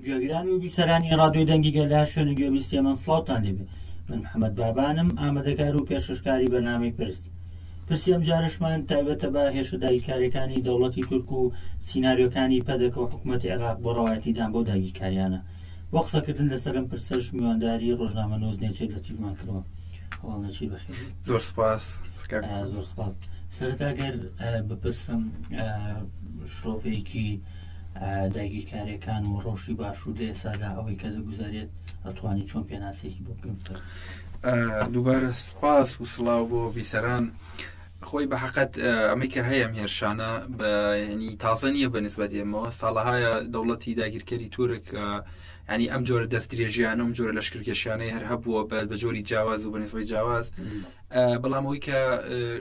گوێگرانی و بیسەرانی ڕادیۆی دەنگی گەلار شوێنە گوێبیستیەمان سڵاوتان لێبێ. من محەممەد بابانم، ئامادەکار و پێشکەشکاری بەرنامەی پرست. پرسی ئەم جارشمان تایبەتە بە هێشە داگیرکاریەکانی دەوڵەتی تورک و سیناریۆکانی پەدەکە و حکوومەتی عێراق بۆ ڕەوایەتیدان بۆ داگیرکاریانە. بۆ قسەکردن لەسەرم پرسەش میوانداری ڕۆژنامە نۆز نێچێت لە تیرمان کردەوە. هەواڵنەچی بەخێر. زۆر سپاس. زۆر سپاس. سەرەتا گەر بپرسم شرۆڤەیەکی داگیرکاریەکان و ڕۆژی باشوور لە ئێسادا ئەوەی کە دەگوزارێت ئەتوانی چۆن پێناسێکی بۆ بکەم. دووبارە سپاس و سڵاو بۆ بیسەران. خۆی بە حەقەت ئەمەی کە هەیە هێرشانە ینی تازە نییە بە نسبەت ئێمەوە ساڵەهایە دەوڵەتی داگیرکەری تورک ینی ئەم جۆرە دەستدرێژیانە ئەم جۆرە لەشکرکێشانەی هەر هەبووە بە جۆری جیاواز و بە نسبەی جیاواز، بەڵام ئەوەی کە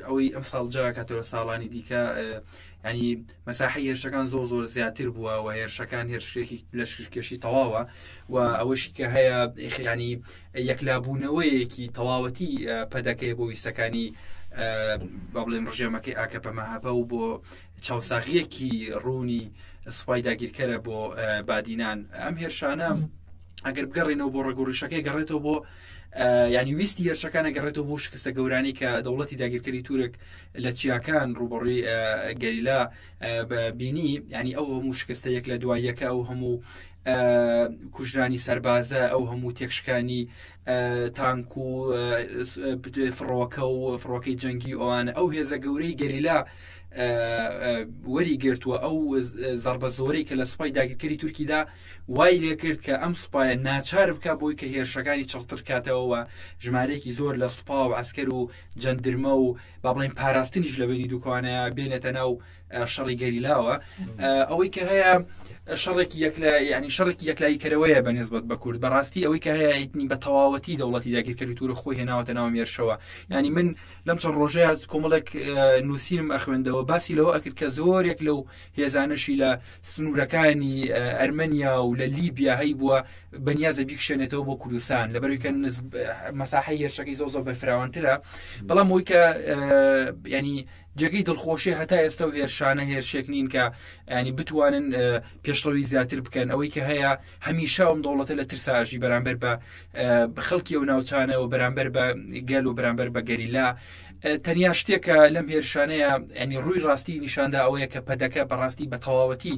ئەوەی ئەم ساڵجا کاتەوە ساڵانی دیکە ینی مەساحەی هێرشەکان زۆر زیاتر بووە و هێرشەکان هێرشێکی لەشکرکێشی تەواوە و ئەوەشی کە هەیە ینی یەکلابوونەوەیەکی تەواوەتی پەدەکەی بۆ ویستەکانی با بڵێم ڕژێمەکەی ئاکەپە هەبە و بۆ چاوساغیەکی ڕوونی سوپای داگیرکەرە بۆ بادینان. ئەم هێرشانە ئەگەر بگەڕێنەوە بۆ ڕێگۆڕیشەکەی گەڕێتەوە بۆ ینی ویستی هێرشەکانە گەڕێتەوە بۆ شکستە گەورانی کە دەوڵەتی داگیرکەری تورک لە چیاکان ڕوبڕی گەریلا بینی، ینی ئەو هەموو شکستە یەک لە دواییەکە، ئەو هەموو کوژرانی سەربازە، ئەو هەموو تێکشکانی تانک و فڕۆکە و فڕۆکەی جەنگی ئەوانە، ئەو هێزە گەورەی گەریلا وەری گرتووە، ئەو زەربە زۆرەی کە لە سوپای داگیرکەری تورکیدا وای لێ کرد کە ئەم سوپایە ناچار بکە بۆی کە هێرشەکانی چڵتر کاتەوە ژمارەیەکی زۆر لە سوپا و عسکەر و جەندرمە و با بڵێن پاراستنیش لە بینی دووکانەیە بێنێتە ناو شەڕی گەریلاوە. ئەوەی کە هەیە شەڕێکی ینی شەڕێکی یەکلاییکەرەوەیە بەنسبەت بە کورد. بەڕاستی ئەوەی کە هەیە بە تەواوەتی دەوڵەتی داگیرکەری تورک خۆی هێناوەتە ناو مێرشەوە. ینی من لەم چەند ڕۆژەیە کۆمەڵێک نووسینم ئەخوێندەوە باسی لەوە ئەکرد کە زۆرێک لەو هێزانشی لە سنوورەکانی ئەرمەنیا و لە لیبیا هەی بووە بەنیازە بیکشێنێتەوە بۆ کوردستان لەبەرەوەی کە مەساحەی هێرشەکەی زۆر بەفراوانترە. بەڵام ئەوەی کە ینی جێگەی دڵخۆشی هەتا ئێستا و هێرشانە هێرشێک نین کە ینی بتوانن پێشڕەوی زیاتر بکەن. ئەوەی کە هەیە هەمیشە ئەم دەوڵەتە لە ترساژی بەرامبەر بە خەڵکی و ناوچانە و بەرامبەر بە گەل و بەرامبەر بە گەریلا. تەنیا شتێکە لەم هێرشانەیە ینی ڕووی ڕاستی نیشاندا ئەوەیە کە پەدەکە بەڕاستی بە تەواوەتی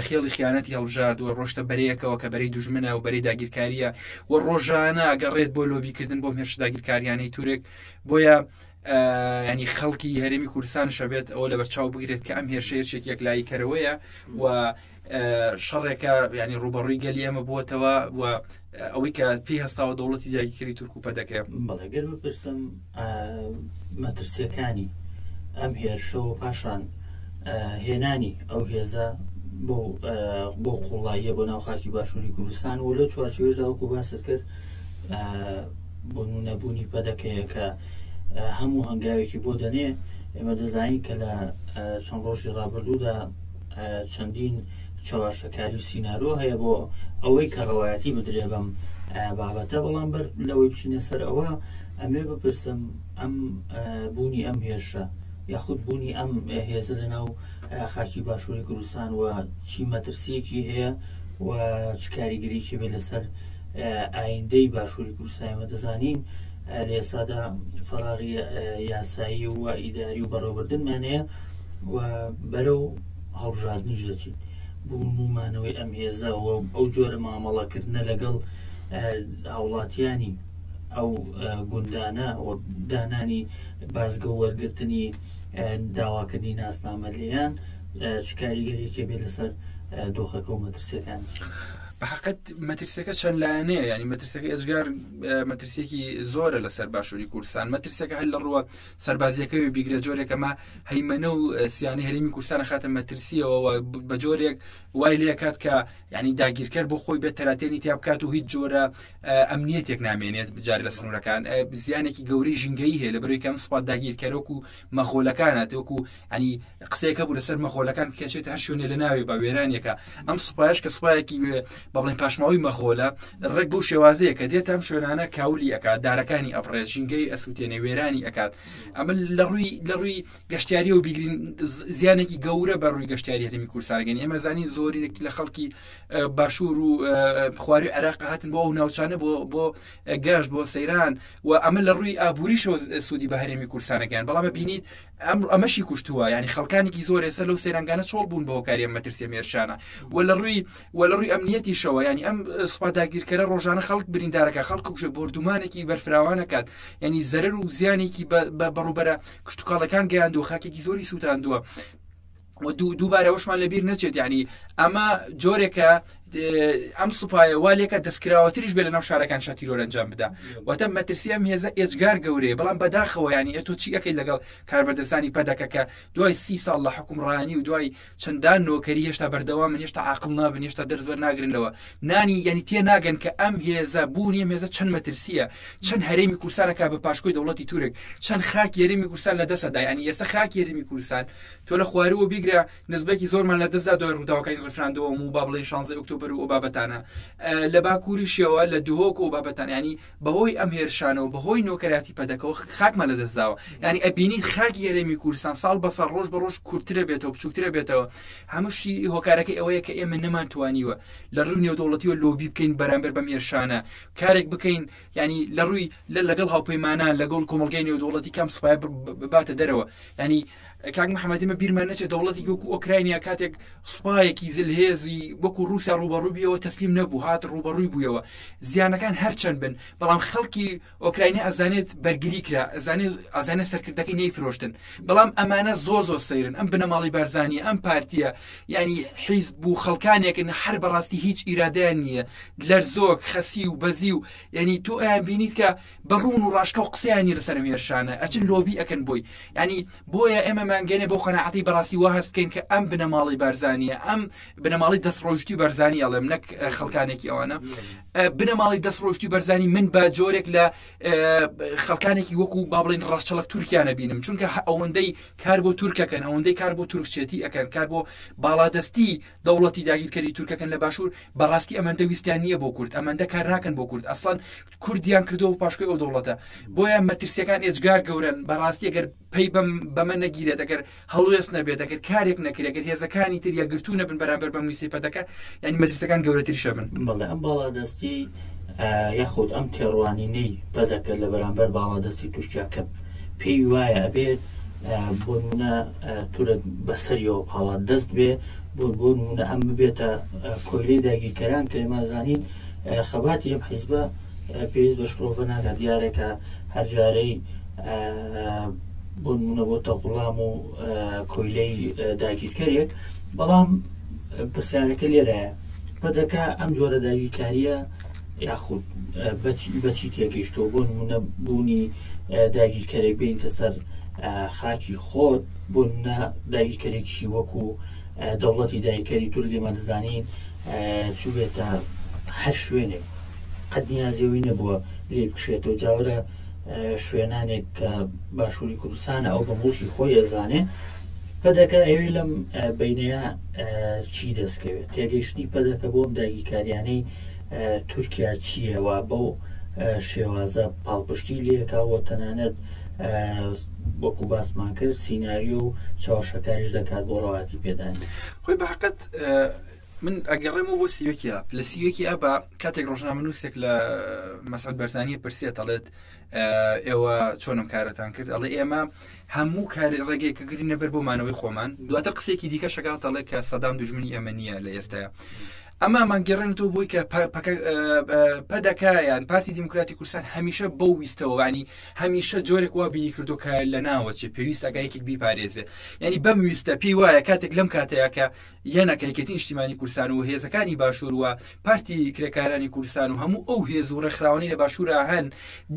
خێڵی خیانەتی هەڵبژارد و ڕۆشتە بەرەیەکەوە کە بەرەی دوژمنە و بەرەی داگیرکاریە و ڕۆژانە ئەگەڕێت بۆ لۆبیکردن بۆ هێرش داگیرکاریانەی تورک. بۆیە ینی خەڵکی هەرێمی کوردستان شەبێت ئەوە لە بەرچاو بگرێت کە ئەم هێرشێک یەکلاییکەرەوەیە و شەڕێکە ینی ڕوبەڕووی گەلی ئێمە بووەتەوە و ئەوەی کە پێی هەستاوە دەوڵەتی داگیرکەری تورک و پەدەکەیە. بەڵێگەر بپرسم مەترسیەکانی ئەم هێرشەوە پاشان هێنانی ئەو هێزە بۆ قوڵاییە بۆ ناو خاکی باشووری کوردستان و لە چوارچێوەشدا وەکو باست کرد بۆ نەبوونی پەدەکەیە کە هەموو هەنگاوێکی بۆ دەنێ. ئێمە دەزانین کە لە چەند ڕۆژی ڕابردوودا چەندین چاواشەکاری و سینارۆ هەیە بۆ ئەوەی کە ڕەوایەتی بدرێ بەم بابەتە. بەڵام بەر لەوەی بچینە سەر ئەوە ئەمێ بپرسم ئەم بوونی ئەم هێرشە یاخود بوونی ئەم هێزە لە ناو خاکی باشووری کوردستان و چی مەترسیەکی هەیە و چ کاریگەریەکی بێ لەسەر ئایندەی باشووری کوردستان. ئێمە دەزانین لە ئێستادا فەراغی یاسایی و ئیداری و بەڕێوەبردنمانەیە و بەرەو هەڵبژاردنیش دەچین. بوونمانەوەی ئەم هێزە و ئەو جۆرە مامەڵەکردنە لەگەڵ هاوڵاتیانی ئەو گوندانە و دانانی بازگە و وەرگرتنی داواکردنی ناسنامە لێیان چ کاریگەریەکی بێ لەسەر دۆخەکە و مەترسیەکان. بەحقیقت مەترسەکە چەند لایەنەیە، ینی مەترسەکە ئەجگار مەترسێکی زۆرە لەسەر باشووری کوردستان. مەترسەکە هەر لە ڕووە سەربازیەکەی بیگرێت جۆرێکەمە هەیمەنە و سیانی هەرێمی کوردستانە خاتە مەترسیەوە بە جۆرێک وای لێ کات کە ینی داگیرکەر بۆ خۆی بێت تەراتێنی تیا بکات و هیچ جۆرە ئەمنیەتێک نامێنێت بجار لە سنوورەکان. زیانێکی گەورەی ژینگەی هەیە لەبەرەوەی کەم سوپات داگیرکەرۆک و مەخۆلەکانات وەکو ینی قسەیەکە بوو لەسەر مەخۆلەکان کێچێت هەر شوێنێ لە ناوێ بە وێرانێکە. ئەم سوپایش کە سوپایەکی بە بڵین پاشماوی مەخۆلە ڕێک بۆ شێوازەیە کە دێت ئەم شوێنانە کاولی ئەکات دارەکانی ئەپڕێت ژینگەی ئەسووتێنێ وێرانی ئەکات ئەمە لە ڕووی گەشتیاری و بیگرین زیانێکی گەورە بە ڕووی گەشتیاری هەرێمی کوردستانەگەنی ئێمە زانین زۆرێکی لە خەڵکی باشوور و خواری عێراق هاتن بۆ ئەو ناوچانە بۆ گەشت بۆ سەیران و ئەمە لە ڕووی ئابووریشەوە سوودی بە هەرێمی کوردستانەکەیان بەڵام بینیت ئەمەشی کوشتووە ینی خەڵکانێکی زۆر ێستا لەو سەیرانگانە چۆڵ بوون بە هۆکاری ئەم مەترسیە مێرشانە و لە ڕووی ئەمنیەتیشەوە ینی ئەم سوپا داگیرکەرە ڕۆژانە خەڵک بریندارەکە خەڵکوشە بردومانێکی بەرفراوانەکات ینی زەرەر و زیانێکی بەڕوبەرە کشتتوکاڵەکان گەیاندووە خاکێکی زۆری سووتاندووە دووبارە وشمان لەبیر نەچێت ینی ئەمە جۆرێکە ئەم سوپایە والێکە دەستکراوەتریش بێ لە ناو شارەکان شاتیرۆر ئەنجام بدا واتە مەترسی ئەم هێزە ئێجگار گەورەیە بەڵام بەداخەوە ینی ئەتۆ چی ئەەکەی لەگەڵ کاربەردەستانی پەدەکەکە دوای 30 ساڵ لە حکومڕانی و دوای چەندان نۆکەری هێشتا بەردەوام من هێشتا عاقڵ نابن هێشتا دەرزبەر ناگرنەوە نانی ینی تێ ناگەن کە ئەم هێزە بوونی ئەم هێزە چەند مەترسیە چەند هەرێمی کوردستانەکە بە پاشکۆی دەوڵەتی تورک چەند خاکی هەرێمی کوردستان لە دەسەدا ینی ئێستا خاکی هەرێمی کوردستان تۆ لە خوارەوە بیگرە نزبەکی زۆرمان لە دەستدا دوای ڕووداوەکانی ڕفراندەوە و با بڵێن 16 ئۆکتۆبر و بابەتانە لە باکووریشەوە لە دوهۆک و بابەتان ینی بەهۆی ئەم هێرشانەوە بەهۆی نۆکەراتی پەدەکەەوە خاکمان لە دەستداوە ینی ئەبینیت خاکی هەرێمی کوردستان ساڵ بەسەر ڕۆژ بە ڕۆژ کورتترە بێتەوە بچووکترە بێتەوە هەمووشی هۆکارەکەی ئەوەیە کە ئێمە نەمانتوانیوە لە ڕووی نێودەوڵەتیوە لۆبی بکەین بەرامبەر بەم هێرشانە کارێک بکەین ینی لە ڕووی لەگەڵ هاوپەیمانان لەگەڵ کۆمەڵگەی نێودەوڵەتی کام سوپای باتە دەرەوە ینی کاک محەممەدیمە بیرمان نەچێت دەوڵەتی وەکو ئۆکراینیا کاتێک سوپایەکی زلهێزی وەکو رووسیا ڕوبەڕووبیەوە تەسلیم نەبوو هات ڕوبەڕووی بوویەوە زیانەکان هەرچەند بن بەڵام خەڵکی ئۆکراینی ئەزانێت بەرگری کرا ئەزانێت سەرکردەکەی نەیفرۆشتن بەڵام ئەمانە زۆ سەیرن ئەم بنەماڵی بارزانانی ئەم پارتیە ینی حیزب بوو خەڵکانێکن هەر بەڕاستی هیچ ئیرادیان نییە لەرزۆک خەسی و بەزی و ینی تۆ ئەیان بینیت کە بەڕون و ڕاشکە و قسەیانی لەسەر هێرشانە ئەچن لۆبی ئەکەن بۆی ینی بۆیە ئێمە مانگەێنێ بۆ قەناعەتی بەڕاستی وا هەست بکەین کە ئەم بنەماڵی بارزانیە ئەم بنەماڵی دەستڕۆژتی بەرزانی ئەڵێم نەک خەڵکانێکی ئەوانە بنەماڵی دەستڕۆژتی بەرزانی من بە جۆرێک لە خەڵکانێکی وەکو با بڵێن ڕاستچەڵک تورکیانە بینم چونکە ئەوەندەی کار بۆ تورکەکەن ئەوەندەی کار بۆ تورکچێتی ئەکەن کار بۆ باڵادەستی دەوڵەتی داگیرکەری تورکەکەن لە باشوور بەڕاستی ئەمەندە ویستیان نییە بۆ کورد ئەمەندە کار ناکەن بۆ کورد ئەسڵان کوردیان کردەوە پاشکۆی ئەو دەوڵەتە بۆیە مەترسیەکان ئێجگار گەورن بەڕاستی ئەگەر پێی بەمە نەگیرێت ئەگەر هەڵوێست نەبێت ئەگەر کارێک نەکرێت ئەگەر هێزەکانی تر یەکگرتوو نەبن بەرامبەر بە مویسی پەدەکە ینی مەترسەکان گەورەتریشە بن بەڵێ ئەم باڵادەستی یاخود ئەم تێڕوانینەی پەدەکە لە بەرامبەر باڵادەستی تووشکە پێی وایە ئەبێت بۆ نمونە تورک بەسەریەوە پاڵات دەست بێ بۆ نمونە ئەم ببێتە کۆیلەی داگیرکەران کە ئێمەزانین خەباتی ئەم حیزبە پێویست بە شڕۆڤە ناکات دیارێکە هەرجارەی بۆ نمونە بۆتە وڵام و کۆیلەی داگیرکەرێک بەڵام پرسیارەکە لێرەیە پەدەکە ئەم جۆرە داگیرکاریە یاخود بەچی تێگەیشتەوە بۆ نمونە بوونی داگیرکەرێک بینتە سەر خاکی خۆت بۆ نمونە داگیرکەرێکیشی وەکو دەوڵەتی داگیرکەری تورکێمە دەزانین چوو بێتە هەر شوێنێک قەت نیازیەوەی نەبووە لێ بکشێتەوە جاورە شوێنانێک کە باشووری کوردستانە ئەو بەمڵشی خۆی ئەزانێ پەدەکە ئەوێ لەم بینەیە چی دەستکەوێت تێگەیشتنی پەدەکە بۆم داگیرکاریانەی تورکیا چییەوە بەو شێوازە پاڵپشتی لێکاوە تەنانەت وەکو باسمان کرد سیناریۆ و چاوەشەکاریش دەکات بۆ ڕەواتی پێدانی خۆی بەحقەت من ئەگەڕێمەوە بۆ سیوەکیە لە سیوەکی ئەبا کاتێک ڕۆژنامەنووسێک لە مەسعود بەرزانیە پرسێت ئەڵێت ئێوە چۆنم کارەتان کرد ئەڵێ ئێمە هەموو کاری ڕێگەیەکە گرینە بەر بۆ مانەوەی خۆمان دواتر قسێکی دیکە شەکات ئەڵێ کە سەدام دوژمنی ئێمە نییە لە ئێستاە ئەمە مانگەڕێنەوە بۆی کە پەدەکە یان پارتی دیموکراتی کوردستان هەمیشە بەو ویستەوەوانی هەمیشە جۆرێک وا بینی کردو کە لە ناوەچێ پێویست ئەگایەکێک بیپارێزێ ینی بەم ویستە پێی وایە کاتێک لەم کاتەیە کە یەنەکەیکەتی نیشتیمانی کوردستان و هێزەکانی باشوور وە پارتی کرێکارانی کوردستان و هەموو ئەو هێز و ڕێکخراوەی لە باشوورە هەن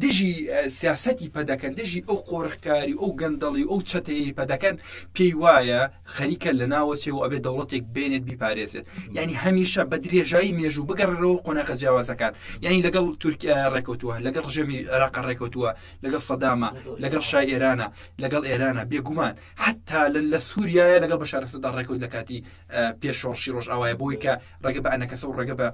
دژی سیاسەتی پەدەکەن دژی ئەو قۆڕخکاری ئەو گەندەڵی ئەو چەتەیە پەدەکەن پێی وایە خەریکە لە ناوەچێ و ئەبێ دەوڵەتێک بێنێت بیپارێزێت ینی هەمیشە بە درێژایی مێژوو بگەڕێرەوە قۆناغە جیاوازەکان یعنی لەگەڵ تورکیا ڕێکەوتووە لەگەڵ ڕژێمی عێراق ڕێکەوتووە لەگەڵ سەدامە لەگەڵ شای ئێرانە لەگەڵ ئێرانە بێگومان حتا لە سووریایە لەگەڵ بەشار ئەسەدا ڕێکەوت لە کاتی پێشۆڕشی ڕۆژ ئاوایە بۆی کە ڕێگە بە ئەنەکەسە و ڕێگە بە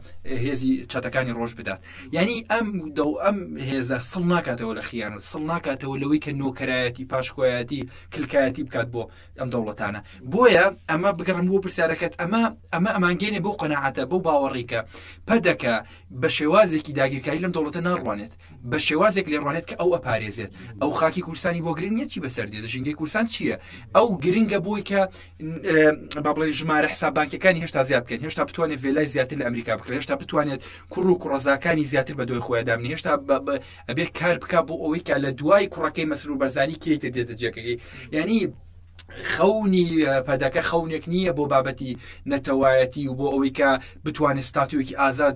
هێزی چاتەکانی ڕۆژ بدات یعنی ئەم هێزە سڵ ناکاتەوە لە خیانەت سڵ ناکاتەوە لەوەی کە نۆکەرایەتی پاشکۆیەتی کلکایەتی بکات بۆ ئەم دەوڵەتانە بۆیە ئەمە بگەڕم بۆ پرسیارەکەت ئەمە ئەمانگەێنێ بۆ قەناعەتە بۆ باوەڕیکە پەدەکە بە شێوازێکی داگیرکاری لەم دەوڵەتە ناڕوانێت بە شێوازێک لێڕوانێت کە ئەو ئەپارێزێت ئەو خاکی کوردستانی بۆ گرنگ نیە چی بەسەردێت ژینگەی کوردستان چییە ئەو گرنگە بۆی کە با بڵێ ژمارە حسابانکیەکانی هێشتا زیاد بکەن هێشتا بتوانێت ڤێلای زیاتر لە ئەمریکا بکرێت هێشتا بتوانێت کوڕ و کوڕەزاکانی زیاتر بە دۆی خۆیان دامنی هێشتا ئەبێت کار بکات بۆ ئەوەی کە لە دوای کوڕەکەی مەسرور بەرزانی کێیتە دێتە جێگەکەی یعنی خەونی پەدەکە خەونێک نییە بۆ بابەتی نەتەوایەتی و بۆ ئەوەی کە بتوانێت ستاتوێکی ئازاد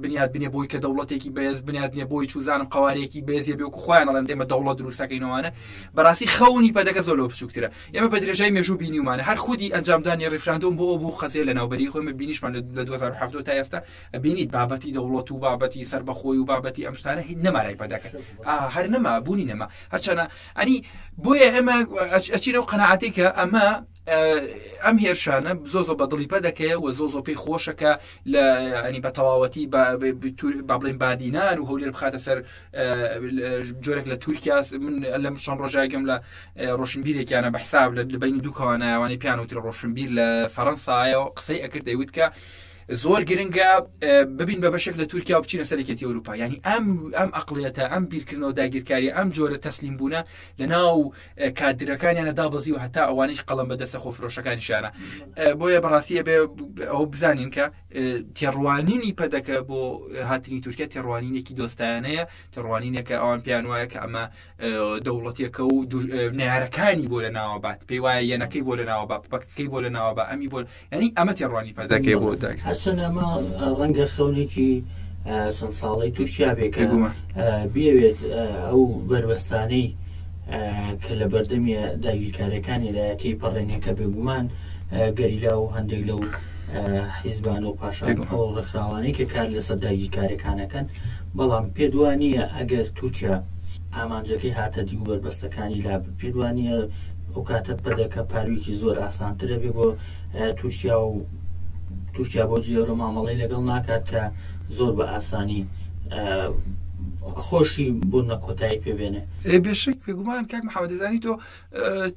بنیاد بنێ بۆی کە دەوڵەتێکی بەهێز بنیاد بنێ بۆی چوزانم قوارێکی بێزیە بێ وکو خۆیان ئەڵێن دێمە دەوڵەت دروستەکەینەوەوانە بەڕاستی خەونی پەدەکە زۆر لەوە بچووکترە ئێمە بە درێژای مێژوو بینیومانە هەر خودی ئەنجامدانی ڕێفراندۆم بۆ خەزێ لە ناوبەری خۆمە بینیشمان لە 2007 تا ئێستا بینیت بابەتی دەوڵەت و بابەتی سەربەخۆی و بابەتی ئەم شتانە هیچ نەمارای پەدەکە هەر نەما بوونی نەما هەرچەنە ئەنی بۆیە ئێمە ئەچینەوە قەناعەتی کە ئەمە ئەم هێرشانە زۆ بە دڵی پەدەکەیە و زۆ پێی خۆشەکە لە ئەنی بە تەواوەتی با بڵێن بادینان و هەولێر بخاتە سەر جۆرێک لە تورکیا من لەم شەڕ ڕۆژایگەم لە ڕۆشنبیرێکیانە بە حساب لە بینی دوو کەوانایوانی پیانوترە ڕۆشنبیر لە فەڕەنسایەوە قسەی ئەکرد دەیوت کە زۆر گرنگە ببین بە بەشێک لە تورکیا و بچینە سەرێکەتی ئەوروپا ینی ئەم ئەقڵیەتە ئەم بیرکردنەوە داگیرکاری ئەم جۆرە تەسلیم بوونە لە ناو کادرەکانیانە دابەزی و هەتا ئەوانەی قەڵەم بەدەستە خۆفرۆشەکانیشانە بۆیە بەڕاستی بێ ئەو بزانین کە تێڕوانینی پەدەکە بۆ هاتنی تورکیا تێڕوانینێکی دۆستایانەیە تێڕوانینێکە ئەوان پیان وایە کە ئەمە دەوڵەتێکە و نارەکانی بۆ لە ناوەبات پێی وایە یەنەکەی بۆ لە ناوەبا پەکەکەی بۆ لە ناوەبا ئەمی بۆ ینی ئەمە تێڕوانی پەدەکەی بۆ داکە چەنەمە ڕەنگە خەونێکی چەند ساڵی تورکیا بێکە بێوێت ئەو بربەستانەی کە لە بەردەمیە داگیرکاریەکانی لایەتی پەڕێنێکە بێگومان گەریلا و هەندێک لەو حیزبان و پاشان ئەو ڕێکخراوانەی کە کار لەسەر داگیرکاریەکانەکەن بەڵام پێدوانیە ئەگەر تورکیا ئامانجەکەی هاتە دی و بربەستەکانی لا پێدوانیە ئەو کاتە پەدەکە پارویکی زۆر ئاسانترە بێ بۆ تورکیا بۆ جێرە مامەڵی لەگەڵ ناکات کە زۆر بە ئاسانی خۆشی بوون نەکۆتایی پێبێنێ بێشک پێگومان کاک محەممەدەزانی تۆ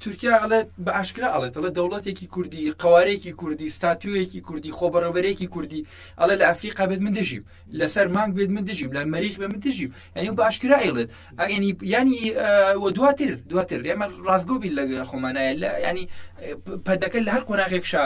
تورکیا ئەڵێت بە ئاشکرا ئەڵێت ئەڵێ دەوڵەتێکی کوردی قوارێکی کوردی ستاتوێکی کوردی خۆبەڕێبەرێکی کوردی ئەڵێ لە ئەفریقا بێت من دژیم لەسەر مانگ بێت من دژیم لە مەریخ بێ من دژیم ینی بە ئاشکرا ئەڵێت ینی دواتر ئێمە ڕازگۆ بین لە خۆمانایە لە ینی پەدەکە لە هەر قۆناغێکشا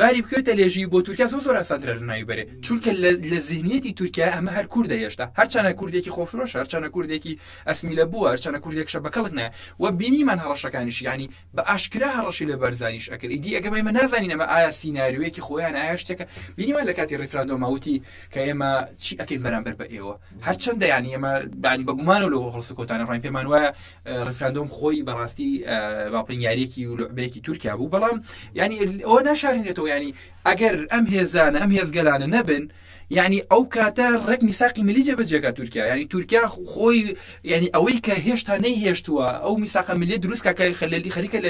باری بکەوێتە لێژی بۆ تورکیا زۆر ئاسانترە لە ناوی بەرێ چونکە لە ذهنیەتی تورکیا ئەمە هەر کوردە هێشتا هەرچانە کوردێکی خۆفرۆش هەرچانە کوردێکی ئەسمیلە بووە هەرچانە کوردێک شە بەکەڵک نایە و بینیمان هەڕەشەکانیش ینی بە ئاشکرا هەڕەشی لە بەرزانیش ئەکرد ئیدی ئەگەم ئێمە نازانین ئەمە ئایا سیناریوەیەکی خۆیان ئایا شتێکە بینیمان لە کاتی ڕێفراندۆماوتی کە ئێمە چی ئەکەین بەرامبەر بە ئێوە هەرچەندە ینی ئێمە بانی بەگومانە لەوە هەڵسوکۆتانە ڕای پێمان وایە ڕێفراندۆم خۆی بەڕاستی باپڵین یاریەکی و لوعبەیەکی تورکیا بوو بەڵام ینی ئەوە ناشارێنێتەوە ینی ئەگەر ئەم هێزانە ئەم هێزگەلانە نەبن ینی ئەو کاتە ڕێک میساقی ملی جێبەجێگا تورکیا ینی تورکیا خۆی ینی ئەوەی کە هێشتا نەیهێشتووە ئەو میساقە ملی دروست کە خەریکە لە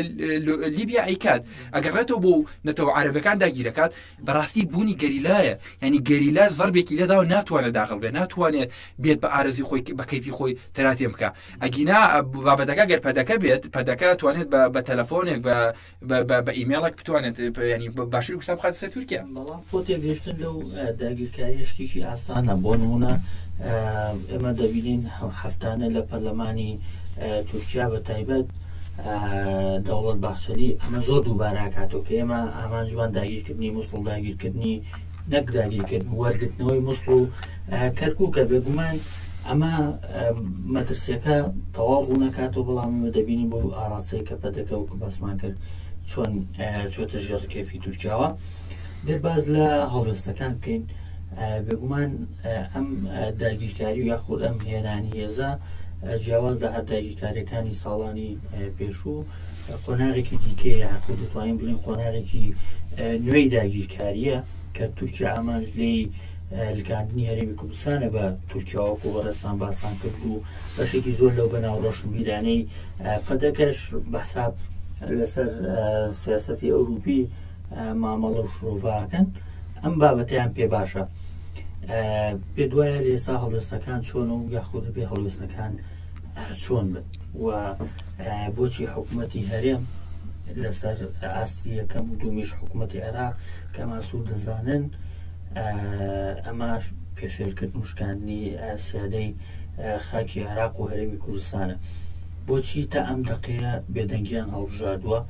لیبیا ئەیکات ئەگەڕێتەوە بۆ نەتەوە عەرەبەکان داگیرەکات بەڕاستی بوونی گەریلایە ینی گەریلا زەربێکی لێدا و ناتوانێت داخڵ بێ ناتوانێت بێت بە ئارەزی خۆی بە کەیفی خۆی تەراتێم بکە ئەگینا بابەتەکە گەر پەدەکە بێت پەدەکە توانێت بە تەلەفۆنێک بە ئیمێڵێک بتوانێت ینی باشووری کوردستان بخاتە سەر تورکیا بەڵام پۆتێک گەشتن لەو داگیرکاری شتێکی ئاسانە بۆ نمونە ئێمە دەبینین هەفتانە لە پەرلەمانی تورکیا بە تایبەت دەوڵەت باخچەلی ئەمە زۆر دووباراکاتۆ کە ئێمە ئامانجوان داگیرکردنی مووسڵ داگیرکردنی نەک داگیرکردن وەرگرتنەوەی مووسڵ و کەرکووکە بێگومان ئەمە مەترسیەکە تەواو ڕوو نەکاتەوە بەڵام دەبینی بۆ ئاراستەیە کە پەدەکە وەکو باسمان کرد چۆن چۆتە ژێر کێفی تورکیاوە دەرباز لە هەڵوێستەکان بکەین بێگومان ئەم داگیرکاری و یاخود ئەم هێنانی هێزە جیاواز لە هەر داگیرکاریەکانی ساڵانی پێشوو قۆناغێکی دیکەیە یاخود دەتوانین بڵین قۆناغێکی نوێی داگیرکاریە کە تورکیا ئامانج لێی لکاندنی هەرێمی کوردستانە بە تورکیاوەکو وەڕێستان باسان کرد و بەشێکی زۆر لەو بەناو ڕۆشنبیرانەی پەدەکەش بەحساب لەسەر سیاسەتی ئەوروپی مامەڵە و شرۆڤاکەن ئەم بابەتیان پێ باشە. پێ دوایە لە ئێستا هەڵوێستەکان چۆن و یاخود بێ هەڵوێستەکان چۆن بن و بۆچی حکوومەتی هەرێم لەسەر ئاستی یەکەم و دومیش حکوومەتی عێراق کە ماسوود دەزانن ئەماش پێشێلکردن و شکاندنی سیادەی خاکی عێراق و هەرێمی کوردستانە. بۆچی تا ئەم دەقەیە بێدەنگیان هەڵبژاردووە؟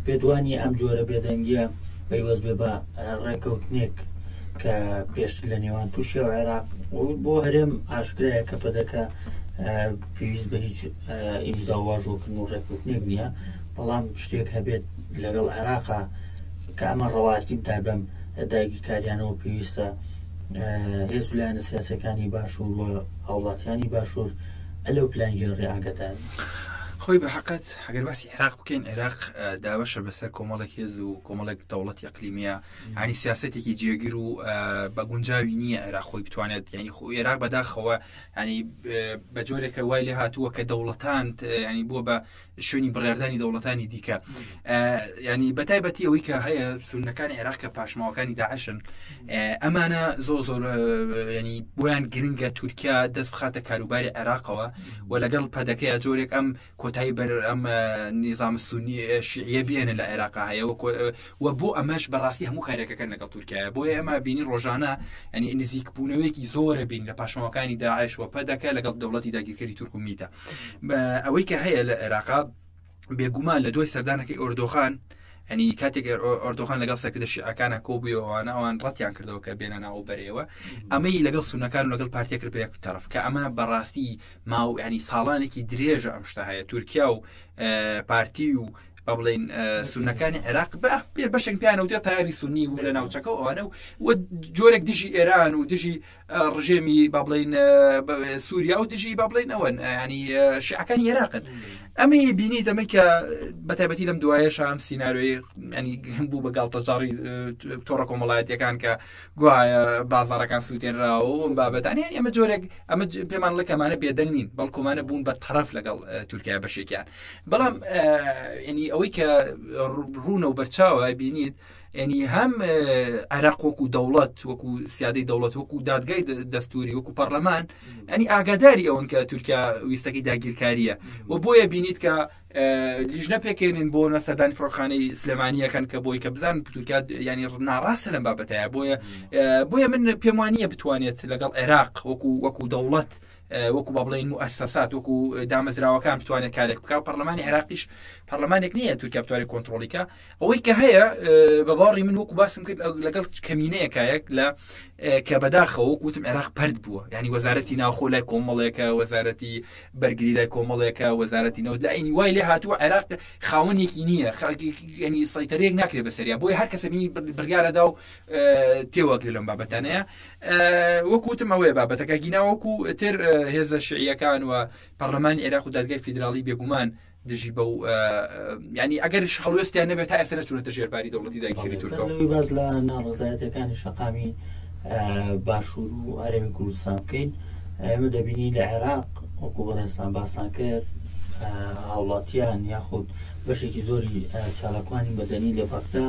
پێدوانی ئەم جۆرە بێدەنگیە پەیوەست بێ بە ڕێکەوتنێک کە پێشتر لە نێوان تووشیا و عێراق بۆ هەرێم ئاشکرایە کە پەدەکە پێویست بە هیچ ئیمزا و واژۆکردن و ڕێکەوتنێک نییە، بەڵام شتێک هەبێت لەگەڵ عێراقا کە ئەمە ڕەواتی بدای بەم داگیرکاریانەوە پێویستە هێز لایەنە سیاسەکانی باشوور و هاوڵاتیانی باشوور ئەلەو پلانگیێڕی ئاگادار. خۆی بە حقت ئەگەر باسی عێراق بکەین، عێراق داوەشە بەسەر کۆمەڵێک هێز و کۆمەڵێک دەوڵەتی ئەقلیمیە، ینی سیاسەتێکی جێگیر و بە گونجاوی نییە عێراق خۆی بتوانێت، ینی عێراق بەداخەوە ینی بە جۆرێکە وای لێ هاتووە کە دەوڵەتان ینی بووە بە شوێنی بڕێردانی دەوڵەتانی دیکە، ینی بەتایبەتی ئەوەی کە هەیە سونەکانی عێراق کە پاشماوەکانی داعشن ئەمانە زۆر ینی بۆیان گرنگە تورکیا دەست بخاتە کاروباری عێراقەوە و لەگەڵ پەدەکەی جۆرێک ئەم کۆتایی بەر ئەم نیزام سونی شیعە بێنە لە عێراقا هەیە و بۆ ئەمەش بەڕاستی هەموو کارێکەکە لەگەڵ تورکیایە، بۆیە ئەمە بینی ڕۆژانە ینی نزیکبوونەوەیکی زۆرە بین لە پاشماوەکانی داعش و پەدەکە لەگەڵ دەوڵەتی داگیرکەری تورک و میتە. ئەوەی کە هەیە لە عێراقا بێگومان لە دوای سەردانەکەی ئۆردۆغان، ینی کاتێک ئۆردۆغان لەگەڵ سەرکردە شیعەکانە کۆبوویەوەوانە ئەوان ڕەتیان کردەوە کە بێنە ناو بەرەوە، ئەمەی لەگەڵ سونەکان و لەگەڵ پارتیا کرد بە یەک تەرەف کە ئەمە بەڕاستی ماو ینی ساڵانێکی درێژە ئەم شتە هەیە. تورکیا و پارتی و با بڵێن سونەکانی عێراق بە بەشێک پیانە وتێت تایاری سونی و لە ناوچەکە ئەوانە و جۆرێک دژی ئێران و دژی ڕژێمی با بڵێن سووریا و دژی با بڵێن ئەوەن ینی شیعەکانی عێراقن. ئەمەی بینیت ئەمەی کە بەتایبەتی لەم دوایەش ئەم سیناریۆی ینی بوو بە گاڵتەجاری تۆڕە کۆمەڵایەتیەکان کە گوایە بازاڕەکان سووتێنراوە و بابەتان ینی ئەمە جۆرێک ئەمە پێمان لە کەمانە بێدەنگ نین، بەڵکۆمانە بوون بە تەرەف لەگەڵ تورکیا بەشێکیان. بەڵام ینی ئەوەی کە ڕوونە و بەرچاوە بینیت ینی هەم عێراق وەکو دەوڵەت وەکو سیادەی دەوڵەت وەکو دادگای دەستوری وەکو پەرلەمان ینی ئاگاداری ئەوەن کە تورکیا ویستەکەی داگیرکاریە و بۆیە بینیت کە لیژنە پێکێنین بۆ نەسەردانی فڕۆکخانەی سلێمانیەکان کە بۆی کە بزان تورکیا ینی ناڕاستە لەم بابەتەیە، بۆیە من پێم وانییە بتوانێت لەگەڵ عێراق وەکو دەوڵەت وەکو با بڵێن موسسات وەکو دامەزراوەکان بتوانێت کارێک بکە. پەرلەمانی عێراقیش پەرلەمانێک نییە تورکیا بتوانێت کۆنتڕۆلیکە. ئەوەی کە هەیە بە باڕی من وەکو باسم کرد لەگەڵ کەمینەیەکایەک لە کە بەداخەوە وەکوتم عێراق پەرد بووە، ینی وەزارەتی ناوخۆ لای کۆمەڵێکە، وەزارەتی بەرگری لای کۆمەڵێکە، وەزارەتی نەوت لە عینی وای لێ هاتووە عێراق خاوەنێکی نییە، ینی سەیتەرەیەک ناکرێت بەسەریا، بۆیە هەر کەسە بینی بڕیارەدا و تێوەگرێت لەم بابەتانەیە. وەکوتم ئەوەیە بابەتەکە گیناوەکو تر هێزە شیعیەکان و پەرلەمانی عێراق و دادگای فیدراڵی بێگومان دژی بە ینی ئەگەر هەڵوێستیان نەبێت تا ئێستا نەچوونەتە ژێرباری دەوڵەتی داگیرکەری تورکەوە. باز لە ناڕزایەتەکانی شەقامی باشوور و هەرێمی کوردستان بکەین، ئێمە دەبینی لە عێراق وەکو بەڕێستان باسان کرد هاوڵاتیان یاخود بەشێکی زۆری چالاکوانی بەدەنی لە پاکدا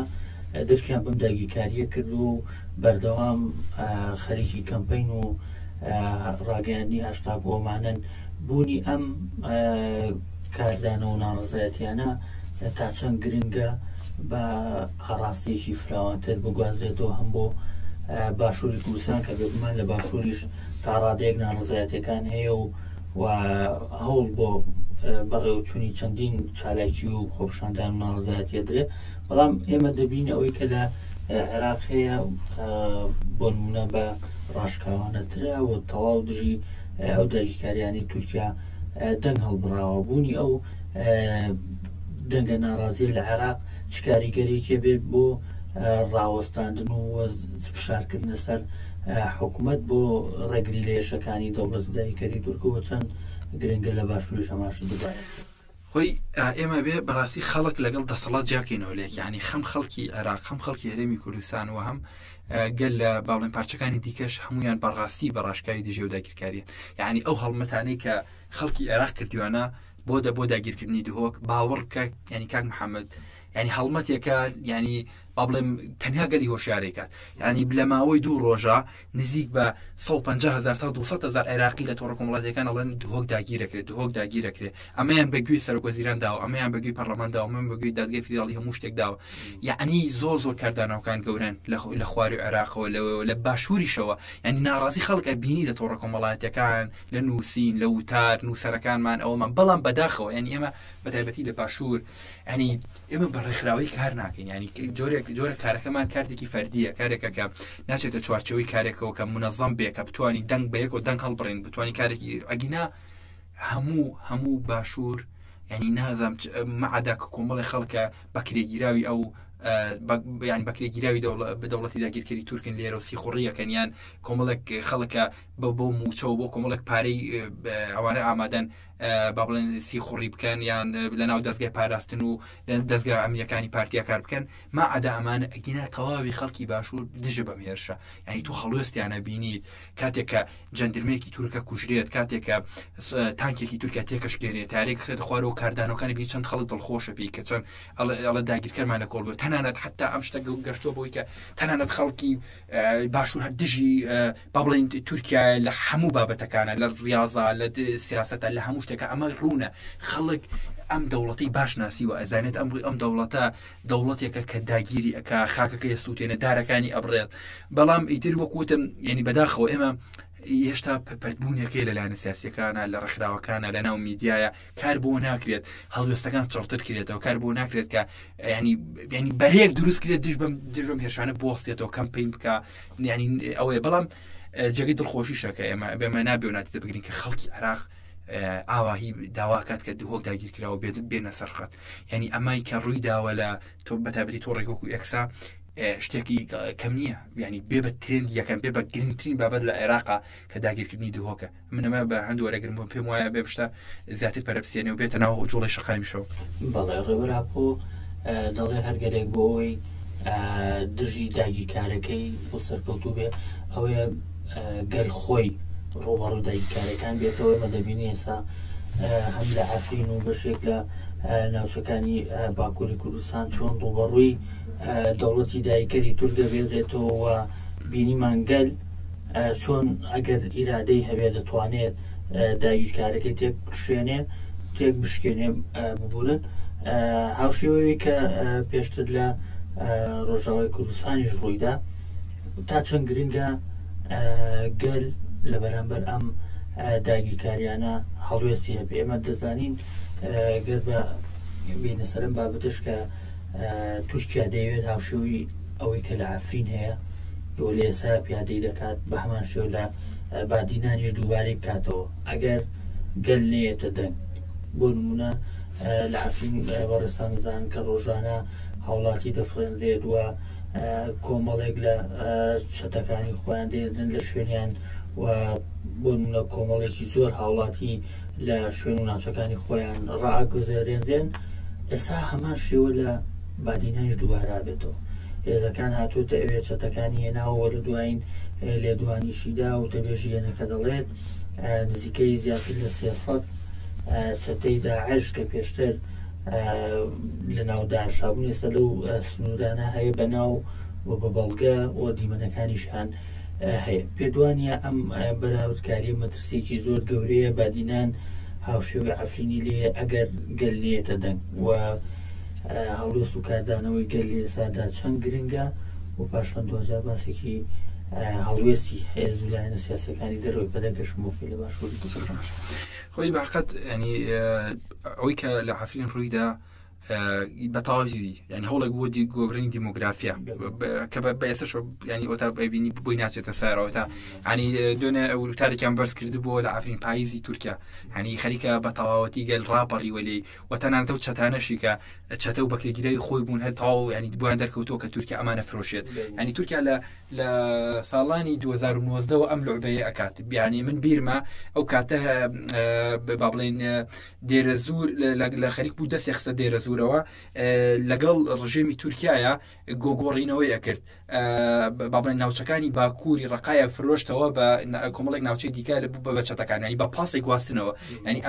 دەستیان بەم داگیرکاریە کرد و بەردەوام خەریکی کەمپەین و ڕاگەیاندنی هەشتا گۆمانن بوونی ئەم کاردانە و ناڕزایەتیانە تا چەند گرنگە بە هەڕاستیەکی فراوانتر بگوازرێتەوە هەم بۆ باشووری کوردستان کە بێگومان لە باشووریش تا ڕادەیەک ناڕزایەتەکان هەیە و هەوڵ بۆ بەڕێوەچوونی چەندین چالاکی و خۆپشاندان و ناڕزایەتیە درێ. بەڵام ئێمە دەبین ئەوەی کە لە عێراق هەیە بۆ نمونە بە ڕاشکاوانەترە و تەواو دژی ئەو داگیرکاریانی تورکیا دەنگ هەڵبڕاوە بوونی ئەو دەنگە ناڕازیە لە عێراق چ کاریگەریەکێ بێت بۆ ڕاوەستاندن و فشارکردنە سەر حکوومەت بۆ ڕێگری لە یێشەکانی دەوڵەت داگیرکەری تورکەوە چەند گرنگە لە باشووری شەماش دووبارە. خۆی ئێمە بێ بەڕاستی خەڵک لەگەڵ دەسەڵات جیاکەینەوە لێک یعنی خەم خەڵکی عێراق خەم خەڵکی هەرێمی کوردستان و هەم گەل لە باڵێن پارچەکانی دیکەش هەمویان بەڕاستی بە ڕاشکاوی دژێ و داگیرکاریە یعنی ئەو هەڵمەتانەی کە خەڵکی عێراق کردوانە بۆ داگیرکردنی دهۆک باوەڕ بکە ینی کاک محەممەد ینی هەڵمەتێکە ینی با بڵێم تەنیا گەلی هۆشیارێک کات ینی لە ماوەی 2 ڕۆژە نزیک بە 150,000 تا 200,000 عێراقی لە تۆڕە کۆمەڵاتەکان ئەڵێن دهۆک داگیرەکرێت دهۆک داگیرەکرێت ئەمەیان بەگوێی سەرۆکوەزیران داوە ئەمەیان بەگوێی پەرلەماندا و ئەمەیان بەگوێی دادگای فیدراڵی هەموو شتێک داوە یعنی زۆر کاردانەوەکان گەورن لە خواری عێراقەوە لە باشووریشەوە ینی ناڕازی خەڵکە بینی لە تۆڕە کۆمەڵاتەکان لە نووسین لە وتار نووسەرەکانمان ئەومان بەڵام بەداخەوە ینی ئێمە بەتایبەتی لە باشوور ینی ئێمە بەڕێکخراوی کار ناکەین ینی جۆرە کارەکەمان کارتێکی فەردیە کارێکە کە ناچێتە چوارچەوەی کارێکەوە کە منەظەم بێ کە بتوانانی دەنگ بەیەک و دەنگ هەڵبڕین بتوانانی کارێکی ئەگینا هەموو باشوور ینی نازام مەعادا کە کۆمەڵی خەڵکە بەکرێگیراوی ئەو ینی بەکرێگیراوی دەوڵەتی داگیرکەری تورکن لێرە و سیخوڕیەکەنیان کۆمەڵێک خەڵکە بۆ موچەوە بۆ کۆمەڵێک پارەی ئەوانە ئامادەن با بڵێن سیخوڕی بکەن یان لە ناو دەستگای پاراستن و دەستگای ئەمنیەکانی پارتیا کار بکەن مەعادا ئەمانە ئەگینا تەواوی خەڵکی باشوور دژە بەم هێرشە ینی تو خەڵوێستیانە بینیت کاتێک کە جەندرمەیەکی تورکە کوژرێت کاتێک کە تانکێکی تورکیا تێکەشکێنێت تارێک خوارەوە کاردانەکانی بینی چەند خەڵک دڵخۆشە پێی کە چەند ئەڵە داگیرکەرمان لە کۆڵ بوو تەنانەت حتا ئەم شتە گەشتووە بۆی کە تەنانەت خەڵکی باشوور دژی با بڵێن تورکیا لە هەموو بابەتەکانە لە ڕاضە لە سیاسەتە لە هەموو شتێکە ئەمە ڕوونە خەڵک ئەم دەوڵەتی باش ناسیوە ئەزانێت ئەم دەوڵەتە دەوڵەتێکە کە داگیری ئەکا خاکەکە ئێستوتێنە دارەکانی ئەبڕێت بەڵام ئیتر وەکوتم ینی بەداخەوە ئێمە هێشتا پەردبوونیەکەی لەلایەنە سیاسیەکانە لە ڕێکخراوەکانە لە ناو میدیایە کار بۆ ناکرێت هەڵوێستەکان چڕتر کرێتەوە کار بۆ ناکرێت کە ینی بەرێک دروست کرێت دژبم هێرشانە بۆستێتەوە کەمپین بکە ینی ئەوەیە بەڵام جێگەی دڵخۆشیشە کە ئێمە نابێ و ناتێتە بگرین کە خەڵکی عێراق ئاواهی داواکات کە دهۆک داگیرکراوە بێنە سەرخەت ینی ئەمای کە ڕووی داوە لە تۆ بەتابەتی تۆڕێکۆک و ئەکسا شتێکی کەم نییە ینی بێ بە ترند یەکەم بێ بە گرنگترین بابەت لە عێراقا کە داگیرکردنی دهۆکە منەمە بە هەندوو وەرەگرم بۆ پێم وایە بێ شتە زیاتر پەرەپسیێنێ و بێتە ناو جوڵی شەقامیشەوە بەڵێ ڕێبەراپۆ دەڵێ هەرگەرێک بۆی دژی داگیرکارەکەی بۆ سەرکەوتوو بێ ئەوەیە گەل خۆی ڕۆبەڕوو داگیرکارەکان بێتەوە مە دەبینی ئێستا هەم لە عەفرین و بەشێک لە ناوچەکانی باکووری کوردستان چۆن ڕۆبەڕووی دەوڵەتی داگیرکەری تورکە بێتەوە و بینیمان گەل چۆن ئەگەر ئیرادەی هەبێ دەتوانێت داگیرکارەکەی تێک بشکێنێ ببورن هاوشێوەیەوی کە پێشتر لە ڕۆژاوای کوردستانیش ڕوویدا تا چەند گرنگە گەل لە بەرامبەر ئەم داگیرکاریانە هەڵوێستی هەبێ ئێمە دەزانین گەر بە بینە سەرم بابەتش کە تورکیا دەیەوێت هاوشێوی ئەوەی کە لە عەفرین هەیە لۆ لە ئێستا پیادەی دەکات بە هەمان شێو لە بادینانیش دووبارەی بکاتەوە ئەگەر گەل نێتە دەنگ بۆ نمونە لە عەفرین بەڕێستان دەزانن کە ڕۆژانە هاوڵاتی دەفرێنرێت وە کۆمەڵێک لە چەتەکانی خۆیان دێنن لە شوێنیان و بۆ نمونە کۆمەڵێکی زۆر هاوڵاتی لە شوێن و ناوچەکانی خۆیان ڕائگوزێنرێن ئێستا هەمان شێوە لە بادینانیش دووبارە بێتەوە هێزەکان هاتووتە ئەوێ چەتەکانی هێناوە لە دوایین لێدوانیشیدا و تەبێژیەنەکە دەڵێت نزیکەی زیاتر لە 300 چەتەی داعش کە پێشتر لە ناو داعشابوون ئێستا لەو سنوورانە هەیە بەناو و بە بەڵگە و دیمەنەکانیشان هەیە پێدوانە ئەم بەراوردکاری مەترسێکی زۆر گەورەیە بادینان هاوشێوی عەفرینی لێ ئەگەر گەل نێتە دەنگ و هەڵوێست و کاردانەوەی گەل لە ئێستادا چەند گرنگە و پاشان دوجار باسێکی هەڵوێستی هەیە زولایەنە سیاسەکانی دەرەوەی بەدەگەشم بۆکەی لە باشووری خۆی باقەت ینی ئەوەی کە لە عەفرین ڕوویدا بەتەواوی ینی هەوڵێک بۆ گۆبرنی دیمۆگرافیا کە بە ئێستش ینی ئۆتا ببینی بۆی ناچێتە سارەوە تا ینی دوێنێ وتارێکیان بەرز کرد بۆ لە ئافرین پاییزی تورکیا ینی خەریکە بە تەواوەتی گەل ڕاپەڕی وەلی وەتەنانەتە و چەتانەشی کە چەتە و بەکرێگیرەی خۆی بوون هەر تەواو ینی بۆیان دەرکەوتەوە کە تورکیا ئەمانە فرۆشێت ینی تورکیا لە ساڵانی 2009 ئەم لعبەیە ئەکات ینی من بیرمە ئەو کاتە با بڵێن دێرە زور لە خەریک بوو دەستی خستە دێرە زورەوە لەگەڵ ڕژێمی تورکایە گۆگۆڕینەوەی ئەکرد با بڵێن ناوچەکانی باکووری ڕقایە فرۆشتەوە بە کۆمەڵێک ناوچەی دیکە بوو بە چەتەکانی بە پاسی گواستنەوە ینی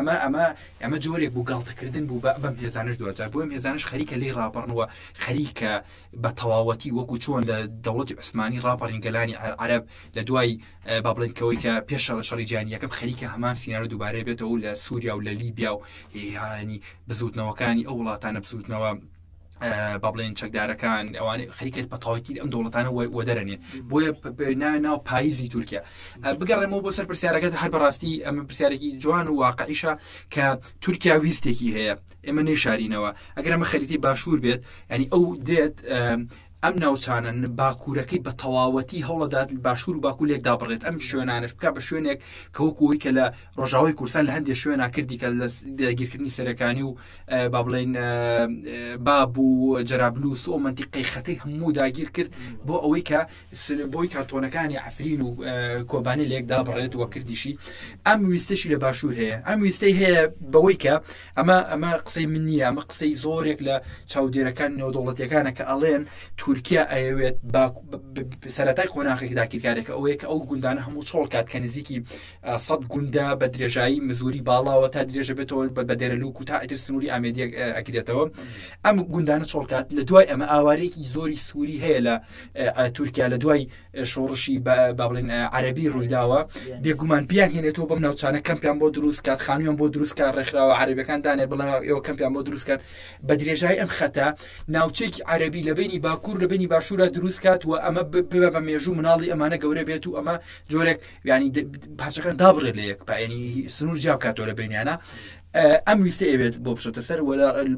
ئەمە جۆرێک بوو گاڵتەکردن بوو بەم هێزانش دوجار بۆ ئەم هێزانش خەریکە لێ ڕاپەڕنەوە خەریکە بە تەواوەتی وەکو چۆن لە دەوڵەتی عوسمانی ڕاپەڕین گەلانی عەرەب لە دوای با بڵێنکەوەی کە پێش شەڕی جیهانی یەکەم خەریکە هەمان سینارۆ دووبارەی بێتەوە لە سووریا و لە لیبیا و ینی بزوتنەوەکانی ئەو وڵاتانە بزوتنەوە با بڵێن چەکدارەکان ئەوانەی خەریکە بە تەواوەتی ئەم دەوڵەتانە وەدەرەنێن بۆیە ناو پاییزی تورکیا بگەڕێمەوە بۆ سەر پرسیارەکەت هەر بەڕاستی ئەمە پرسیارێکی جوان و واقعیشە کە تورکیا ویستێکی هەیە ئێمە نێشارینەوە ئەگەر ئەمە خەریتی باشوور بێت ینی ئەو دێت ئەم ناوچانە باکوورەکەی بە تەواوەتی هەوڵەدات باشوور و باکوور لێک دابڕێت ئەم شوێنانش بکە بە شوێنێک کەوەکوی کە لە ڕۆژاوی کوردستان لە هەندێک شوێنە کردی کە لە داگیرکردنی سەرەکانی و با بڵێن باب و جەرابلوس و منتیقەی خەتەی هەموو داگیر کرد بۆ ئەوەی کە بۆی کاتۆنەکانی عەفرین و کۆبانی لێک دابڕێت وە کردیشی ئەم ویستەشی لە باشوور هەیە ئەم ویستەی هەیە بەوەی کە ئەمە قسەی من نییە ئەمە قسەی زۆرێک لە چاودێرەکان نێودەوڵەتیەکانە کە ئەڵێن تورکیا ئەوێت سەرەتای قۆناغێکی داگیرکارێکە ئەوەیە کە ئەو گوندانە هەموو چۆڵ کات کە نزیکی 100 گوندە بە درێژایی مزوری باڵاوە تا درێژە بێتەوە بە دێرەلوک و تا ئەتر سنووری ئامێدی ئەکرێتەوە ئەم گوندانە چۆڵ کات لە دوای ئەمە ئاوارەیەکی زۆری سووری هەیە لە تورکیا لە دوای شۆڕشی با بڵێن عەرەبی ڕوویداوە بێگومان بیان هێنێتەوە بەم ناوچانە کەمپیان بۆ دروست کات خانوویان بۆ دروست کات ڕێکخراوە عەرەبیەکان دانێ بڵێ ئێوە کەمپیان بۆ دروست کات بە درێژایی ئەم خەتە ناوچەیەکی عەرەبی لە بینی باکوور لە بینی باشوورە دروست کات و ئەمە ببە بە مێژوو مناڵی ئەمانە گەورە بێت و ئەمە جۆرێک ینی پاچەکان دابڕێت لە یەک ینی سنوور جیاو کاتۆ لە بینیانە ئەم ویستە ئەوێت بۆ بشۆتە سەر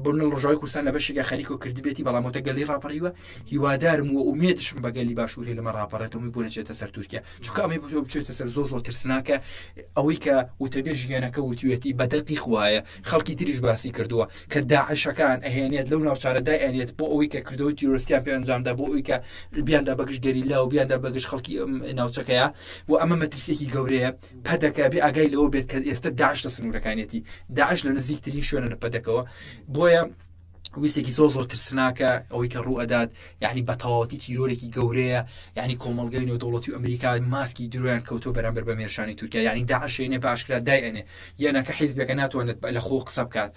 بۆنە ڕۆژاوی کوردستان لە بەشێکە خەریکۆ کردبێتی بەڵامەوە گەلی ڕاپەڕیوە هیوادارم و ئومێدشم بە گەلی باشووری لەمە ڕاپەڕێتەوەی بۆ نەچێتە سەر تورکیا چونکە ئەمەی بۆ بچێتە سەر زۆر ترسناکە ئەوەی کە وتەبێژ ژیانەکە وتوێتی بەدەقی خوایە خەڵکی تریش باسی کردووە کە داعشەکان ئەهێنێت لەو ناوچانەدا ئەێنێت بۆ ئەوەی کە کردەوە تیرۆریستیان پێ ئەنجامدا بۆ ئەوی کە بیاندا بەگشت گەریلا و بیاندا بەگشت خەڵکی ناوچەکەیە و ئەمە مەترسێکی گەورەیە پەدەکە بێ ئاگای لەوە بێت کە ئێستا داعش لە سنوورەکانێتی داعش لە نزیکترین شوێنە لە پەدەکەوە بۆیە ویستێکی زۆر ترسناکە ئەوەی کە ڕوو ئەدات یعنی بە تەواوەتی تیرۆرێکی گەورەیە یعنی کۆمەڵگەی نێودەوڵەتی و ئەمریکا ماسکی درویان کەوتۆ بەرامبەر بە مێرشانی تورکیا یعنی داعشێنێ باشکرا دایێنێ یانەکە حیزبەکە ناتوانێت لە خۆ قسە بکات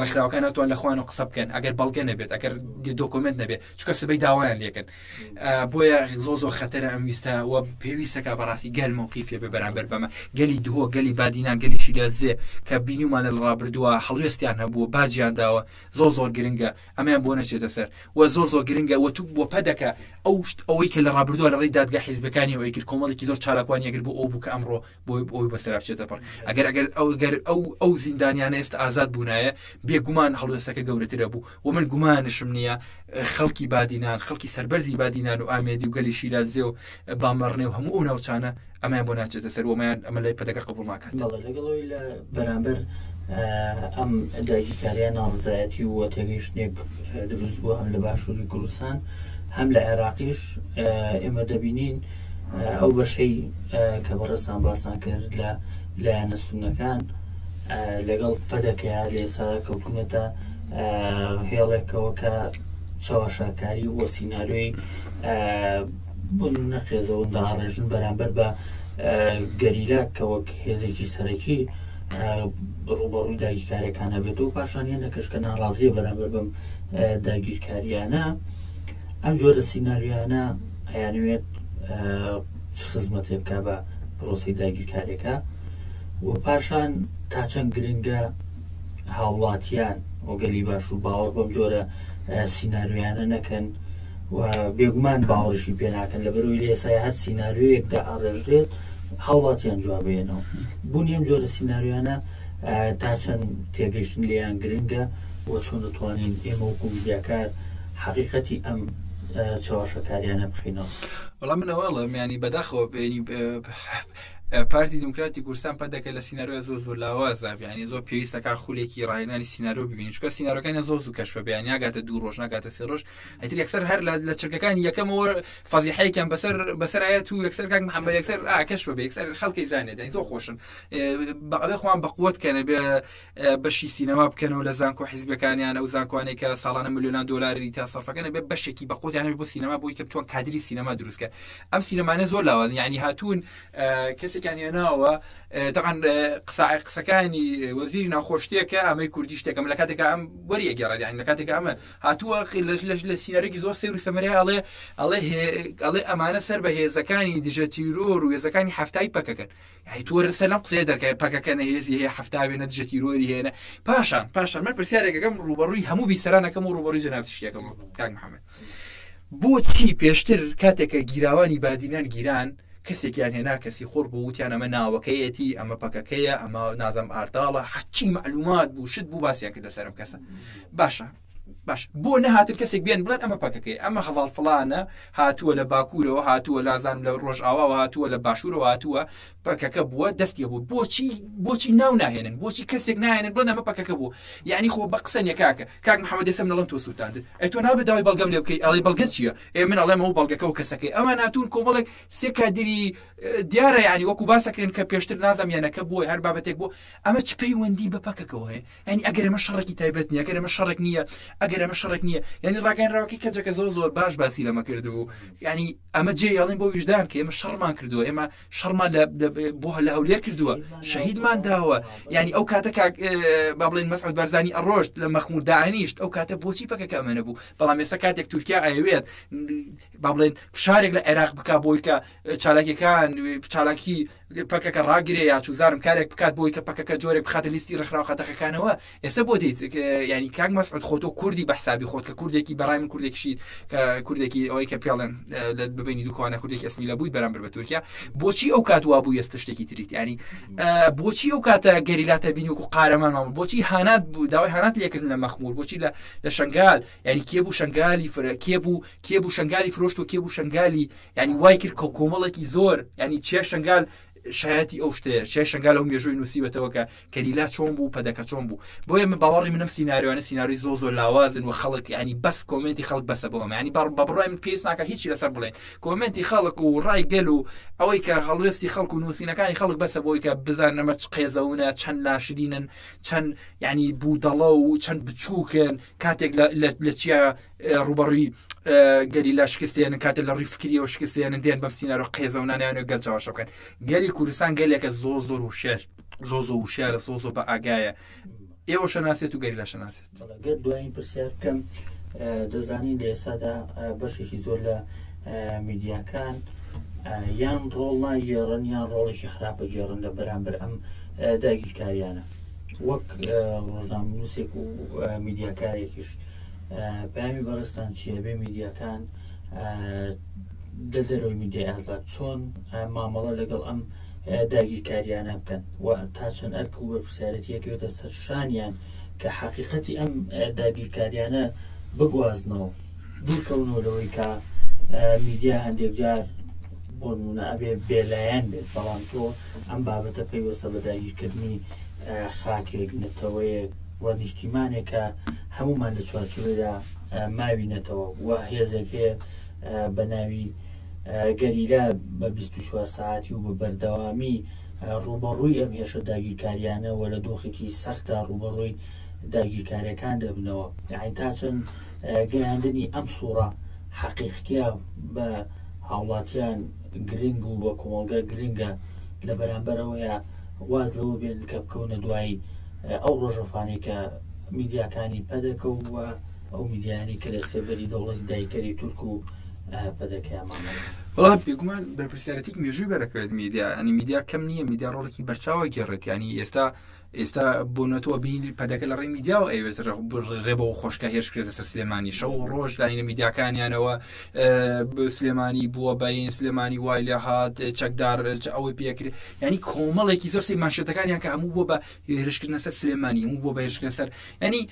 ڕێکخراوەکە ناتوان لە خوان و قسە بکەن ئەگەر بەڵگە نەبێت ئەگەر دۆکۆمنت نەبێت چونکە سبەی داوایان لێکن بۆیە زۆر خەتەرە ئەم ویستە و پێویستەکە بەڕاستی گەل موقیفێ بە بەرامبەر بەمە گەلی دووە گەلی بادینان گەلی شیرازێ کە بینیومانە لە ڕابردووە هەڵوێستیان هەبووە باجیان داوە زۆر گرنگە ئەمەیان بۆ نەچێتە سەر و زۆر گرنگە و تو بۆ پەدەکە ئەوەی کە لە ڕابردووە لە ڕێی دادگا حیزبەکانی ئەوەی کرد کۆمەڵێکی زۆر چالاکوانی ئەگەر بۆ ئەو بوو کە ئەمڕۆ بۆی بەسەرا بچێتە پڕ ئەگەر ئەو زیندانیانە ئێستا ئازاد بوونایە بێگومان هەڵوێستەکە گەورەترە بوو و من گومانشم نییە خەڵکی بادینان خەڵکی سەربەرزی بادینان و ئامێدی و گەلی شیرازێ و بامەڕنێ و هەموو ئەو ناوچانە ئەمەیان بۆ ناچێتە سەر وەمایان ئەمە لای پەدەکە قبوڵ ناکات لەگەڵەوەی لە بەرامبەر ئەم داگیرکاریان ناڕزایەتی و تێگەیشتنێک دروست بووە هەم لە باشووری کوردستان هەم لە عێراقیش ئێمە دەبینین ئەو بەشەی کە بەڕێستان باسان کرد لە لایەنە سونەکان لەگەڵ پەدەکەیە لە ئێستا کەوتونەتە هێڵێکەوە کە چاوەشاکاری وە سیناریۆی بۆ نەخێزەوە داڕێژن بەرامبەر بە گەریلا کە وەک هێزێکی سەرەکی ڕوبەڕووی داگیرکاریەکانە بێت و پاشان هێنەکەش کە ناڕازیە بەرامبەر بەم داگیرکاریانە ئەم جۆرە سیناریۆیانە ئەیانوێت چ خزمەتێ بکە بە پرۆسی داگیرکاریەکە و پاشان تا چەند گرنگە هاوڵاتیان وەگەلی باش و باوەڕ بەم جۆرە سیناریۆیانە نەکەن و بێگومان باوەڕشی پێ ناکەن لەبەرەوەی لە ئێستا هەر سیناریۆیەکدا ئاڕێژرێت هاوڵاتیان جوابێنەوە بوونی ئەم جۆرە سیناریۆیانە تا چەند تێگەیشتن لێیان گرنگە بۆ چۆن دەتوانین ئێمە وەکو میدیاکار حقیقەتی ئەم چاوەشەکاریانە بخینەوە. وەڵام منەوەڵم ینی بەداخەوە پارتی دموکراتی کوردستان پەت دەکەێت لە سینەرۆە زۆر لاوازە ینی زۆر پێویستەکە خولێکی ڕاهێنانی سینەرۆ ببینی چکە سینەرۆکانی زۆر زوو کەشفە بیان یاگاتە 2 ڕۆژ ناگاتە 3 ڕۆژ ئەتر یەکسەر هەر لە چرکەکانی یەکەمەوە فەزیحەیەکیان بەسەرایەت و یەکسەر کاک محەممەد یەکسەر کەشفە بێ یەکسەر خەڵکی زانێت دەنی زۆر خۆشن بەڵێ خۆیان بەقووتکەنە بێ بەشی سینەما بکەنەوە لە زانکۆ حیزبەکانیان ئەو زانکوانێک کە ساڵانە ملیۆنان دۆلاری تا سەرفەکەنە بێ بەشێکی بەقوتیانە بۆ سینەما بۆی کە بتوان کادری سینەما دروستکە ئەم سینەمانە زۆر لاوازن یعنی هاتوون کەسێکیان هێناوە طبعا قسەکانی وەزیری ناوخۆشتێکە ئەمەی کوردی شتێکم لە کاتێکە ئەم وەریەگەڕێت یعنی لە کاتێکە ئەمە هاتووە لە سینەرێکی زۆر سێر و سەمەریا ئەڵێ ئەمانە سەر بە هێزەکانی دژە تیرۆر و هێزەکانی هەفتایی پەکەکەن یعنی تۆ سەلام قسەیە دەکەی پەکەکەنە هێزی هەیە هەفتا بێنە دژە تیرۆری هێنە پاشان من پرسیارێکەکەم ڕوبەڕووی هەموو بیسەرانەکەم و ڕوبەڕووی جەناب تشتێکەکەم کاک محەممەد بۆچی پێشتر کاتێکە گیراوانی بادینان گیران کەسێکیان هێنا کەسی خۆر بۆ وتیان ئەمە ناوەکەیەتی ئەمە پەکەکەیە ئەمە نازەم ئارتاڵە حەچی معلومات بوو شت بوو باسییان کرد لەسەرم کەسە باشە باش بۆ نەهاتن کەسێک بێن بڵێن ئەمە پەکەکەی ئەمە هەواڵ فڵانە هاتووە لە باکوورەوە هاتووە لازانم لە ڕۆژ ئاواوە هاتووە لە باشوورەوە هاتووە پەکەکە بووە دەستی بوو بۆچی ناو ناهێنن بۆچی کەسێک ناهێنن بڵێن ئەمە پەکەکە بوو یعنی خۆ بە قسەنیە کاک محەممەد دەسەم لەڵم تۆ سووتاندت تۆ نابێت داوای بەڵگەم لێ بکەی ئەڵێ بەڵگە چییە من ئەڵێمە و بەڵگەکە و کەسەکەی ئەمە ناتون کۆمەڵێک سێ کادری دیارە یعنی وەکو باسەکرێن کە پێشتر نازەمیانەکە بۆی هەر بابەتێک بۆ ئەمە چ پەیوەندی بە پەکەکەەوە هەیە ینی ئەگەر ئەمە شەڕێکی تایبەت نیە ئەگەر ئەمە شەڕێک نییە ئەگەر ئەمە شەڕێک نییە ینی ڕاگەنراوەکەی کەجەکە زۆر باش باسی لەمە کردبوو ینی ئەمە جێ یاڵین بۆ ویژدان کە ئێمە شەڕمان کردووە ئێمە شەڕمان بۆ لە هەولێر کردووە شەهیدمان داوە ینی ئەو کاتە با بڵێن مەسعود بەرزانی ئەڕۆشت لە مەخمور داهێنیشت ئەو کاتە بۆچی پەکەکە ئەمەنە بوو بەڵام ئێستا کاتێک تورکیا ئەوێت با بڵێن فشارێک لە عێراق بک بۆی کە چالاکیەکان چالاکی پەکەکە ڕاگرێ یا چوزارم کارێک بکات بۆی کە پەکەکە جۆرێک بخاتە لیستی ڕێکخراو خەتەخەکانەوە ئێستا بۆ دێت ینی کاک مەسعود خۆتۆ کوردی بە حسابی خۆت کە کوردێکی بەڕای من کوردێکیشیت کە کوردێکی ئەوەی کە پێڵێن لە ببینی دوکانە کوردێکی ئەسمی لە بووی بەرامبەر بە تورکیا بۆچی ئەو کات وا بوو ئێستا شتێکی تریت ینی بۆچی ئەو کاتە گەریلاتە بینی وکو قارەمان مامە بۆچی هانات بوو داوای هانات لێکردن لە مەخمور بۆچی لە شنگال ینی کێ بوو شنگالی کێ بوو شنگالی فرۆشت و کێ بوو شنگالی ینی وای کرد کۆمەڵێکی زۆر ینی چێ شنگال شایەتی ئەو شتەیە چێ شنگال ئەو مێژووی نووسیوەتەوە کە کەریلا چۆن بوو پەدەکە چۆن بوو بۆیە من باوەڕی منم سیناریوانە سیناریوی زۆر لاوازن و خەڵک ینی بەس کۆمنتی خەڵک بەسە بۆمە ینی بە بڕای من پێویست ناکە هیچی لەسەر بڵێن کۆمنتی خەڵک و ڕای گەل و ئەوەی کە هەڵوێستی خەڵک و نووسینەکانی خەڵک بەسە بۆی کە بزان ئەمە چ قێزەونە چەند لاشرینن چەند ینی بوودەڵە و چەند بچووکن کاتێک لە چیا ڕوبەڕووی گەریلا شکستیان کاتە لە ڕووی فکریەوە شکستیان دێن بەم سینەرۆ قێزەونانیانە گەل چاوەشە بکەن گەلی کوردستان گەلێکە زۆر وشێر وشارە زۆر بە ئاگایە ئێوە شەناسێت و گەریلا شەناسێت دوایین پرسیار بکەم دەزانین لە ئێسادا بەشێکی زۆر لە میدیاکان یان ڕۆڵ ناژێڕن یان ڕۆڵێکی خراپە جێڕن لە بەرامبەر ئەم داگیرکاریانە وەک ڕۆژنامەنووسێک و میدیاکارێکیش پامی بەڕستان چیە بێ میدیاکان دەرەوەی میدیای ئازاد چۆن مامەڵە لەگەڵ ئەم داگیرکاریانە بکەن و تا چەند ئەرک و بەرپرسیارەتیەکەوێتە سەرشانیان کە حەقیقەتی ئەم داگیرکاریانە بگوازنەوە دوورکەونەوە لەوەی کە میدیا هەندێک جار بۆ نمونە ئەبێ بێلایەن بێت بەڵام تۆ ئەم بابەتە پێیوەستە بە داگیرکردنی خاکێک نەتەوەیەک و نیشتیمانێکە هەمومان لە چوارچوێدا ماوینەتەوە و هێزێک هەیە بە ناوی گەریلا بە 24 ساعتی و بە بەردەوامی ڕوبەڕووی ئەم هێشە داگیرکاریانە و لە دۆخێکی سەختە ڕوبەڕووی داگیرکاریەکان دەبنەوە یعنی تا چەند گەیاندنی ئەم سوورە حەقیقیە بە هاوڵاتیان گرنگ و بە کۆمەڵگە گرنگە لە بەرامبەرەوەیە واز لەوە بێن کە بکەونە دوایی ئەو ڕۆژەفانی کە میدیاکانی پەدەکە و ئەو میدیانی کە لە سێبەری دەوڵەتی دایکەری تورک و پەدەکەیان مامەڵە وڵا بێگومان بەرپرسیارەتی مێژووی بەرەکەوێت میدیا ئەنی میدیا کەم نییە میدیا ڕۆڵێکی بەرچاوە گێڕێت ینی ئێستا بۆنەتەوە بینی پەدەکە لە ڕێی میدیا و ئەوێت ڕێبەوە خۆشکە هێرشکرێتە سەر سلێمانی شەو ڕۆژ لانینە میدیاکانیانەوە سلێمانی بووە باین سلێمانی وای لێ هات چەکدار ئەوەی پێکرێت ینی کۆمەڵێکی زۆر سی مانشێتەکانیان کە هەموو بۆ بە هێرشکردنە سەر سلێمانی هەموو بۆ بە هێرشکردنە سەر ینی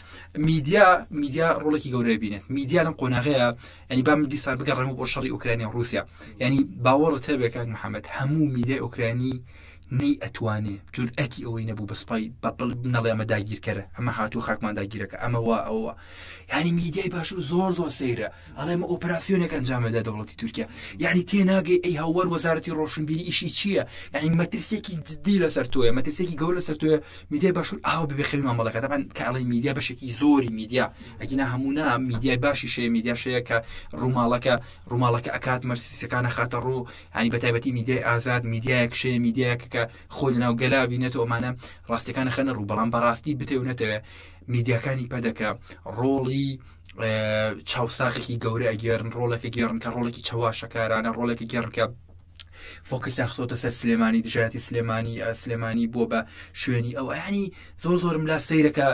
میدیا ڕۆڵێکی گەورەی بینێت میدیا لەم قۆناغەیە ینی بام دیسان بگەڕێمە بۆ شەڕی ئوکرانیا و رووسیا ینی باوەڕت هەبێ کاک محەممەد هەموو میدیای ئوکرانی نەی ئەتوانێ جورئەتی ئەوەی نەبوو بەسپای نەڵێ ئەمە داگیرکەرە ئەمە هاتوو خاکمان داگیرەکە ئەمە وا ئەوە ینی میدیای باشوور زۆر سەیرە ئەڵێ ئەمە ئۆپراسیۆنێک ئەنجامەدا دەوڵەتی تورکیا ینی تێناگەی ئەی هاوەر وەزارەتی ڕۆشنبیری ئیشی چییە ینی مەترسێکی جدی لەسەر تۆیە مەترسێکی گەورە لەسەر تۆیە میدیای باشوور ئاو ببێ خەوی مامەڵەکە تەبەن کە ئەڵێ میدیا بەشێکی زۆری میدیا ئەگینا هەموونا میدیای باشی شەیە میدیا شەیە کە ڕووماڵەکە ئەکات مەرسیسەکانە خاتە ڕوو ینی بەتایبەتی میدیای ئازاد میدیایەک شەیە میدیایەکە کە خۆی لەناو گەلا بینێتەوە ئەمانە ڕاستیەکانە خەنە ڕوو بەڵام بەڕاستی بتێونێتەوە میدیاکانی پەدەکە ڕۆڵی چاوساخێکی گەورە ئەگەێرن ڕۆڵێکە گێڕن کە ڕۆڵێکی چاواشەکارانە ڕۆڵێکی گێڕن کە فۆکەسیان خۆتە سەر سلێمانی دژایەتی سلێمانی بۆ بە شوێنی ئەو ینی زۆر ملا سەیرەکە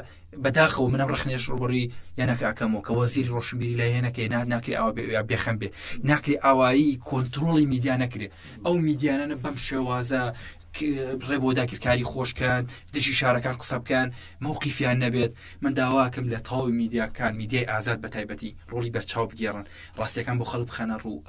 بەداخەوە منم ڕخنێش ڕوبڕی یانەکە ئەکەمەوە کە وەزیری ڕۆشنبیری لای هێنەکەی ناکری ئەوە بێخەم بێ ناکری ئاوایی کۆنتترۆڵی میدیا نەکرێ ئەو میدیانانە بەم شێوازە ڕێبۆ داگیرکاری خۆشکان دژی شارەکان قسە بکەن مووقیفیان نەبێت من داواکەم لە تاوی میدیاکان میدیای ئازاد بەتایبەتی ڕۆڵی بەرچاو بگێڕن ڕاستیەکان بۆ خەڵک بخەنە ڕوو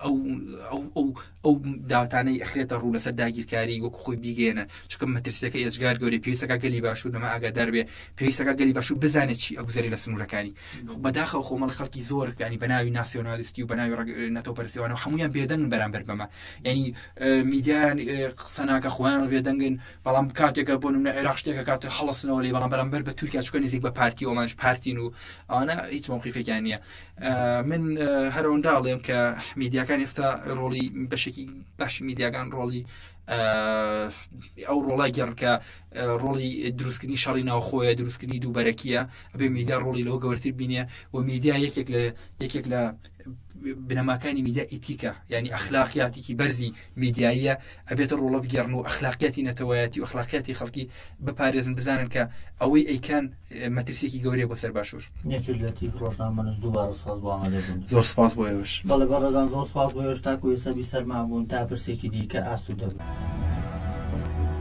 ئەو داواتانەی ئەخرێتە ڕوو لەسەر داگیرکاری وەکو خۆی بیگەێنە چکە مەترسیەکە ئێجگار گەوری پێویستەکە گەلی باشوور نەما ئاگادار بێ پێویستەکە گەلی باشوور بزانێت چی ئەگوزەری لە سنوورەکانی بەداخەوە خۆمەڵ خەڵکی زۆر ینی بەناوی ناسیۆنالیستی و بەناوی نەتۆپەرسیوانە و هەمویان بێدەنگ بەرامبەر بەمە ینی میدیان قسە ناکە خۆیان بێدەنگن بەڵام کاتێکە بۆ نمونە عێراق شتێکە کاتە هەڵەسنەوە لێ بەڵام بەرامبەر بە تورکیا چکە نزیک بە پارتی ئەومانش پارتین و ئەوانە هیچ موقیفێکیان نییە من هەرەوەنداڵێم کە میدیاکان ئێستا ڕۆڵی بەشێکی باشی میدیاکان ڕۆڵی ئەو ڕۆڵای گەڕ کە ڕۆڵی دروستکردنی شەڕی ناوخۆیە دروستکردنی دووبەرەکیە ئەبێ میدیا ڕۆڵی لەوە گەورەتر بینێ و میدیا یەکێک لە بنەماکانی میدیا ئیتیکە ینی ئەخلاقیاتێکی بەرزی میدیاییە ئەبێتە ڕۆڵە بگەڕن و ئەخلاقیاتی نەتەوەیەتی و ئەخلاقیاتی خەڵکی بپارێزن بزانن کە ئەوەی ئەیکان مەترسێکی گەورەیە بۆ سەر باشوور نێچێتی ڕۆژنامەنش دووبارە سپاس بۆ ئامادەبوون زۆر سپاس بۆ ئێوەش بەڵێ بەڕێزان زۆر سپاس بۆ ئێوەش تاکو ئێستا بیسەرما بوون تا پرسێکی دیکە ئاسوودە بوو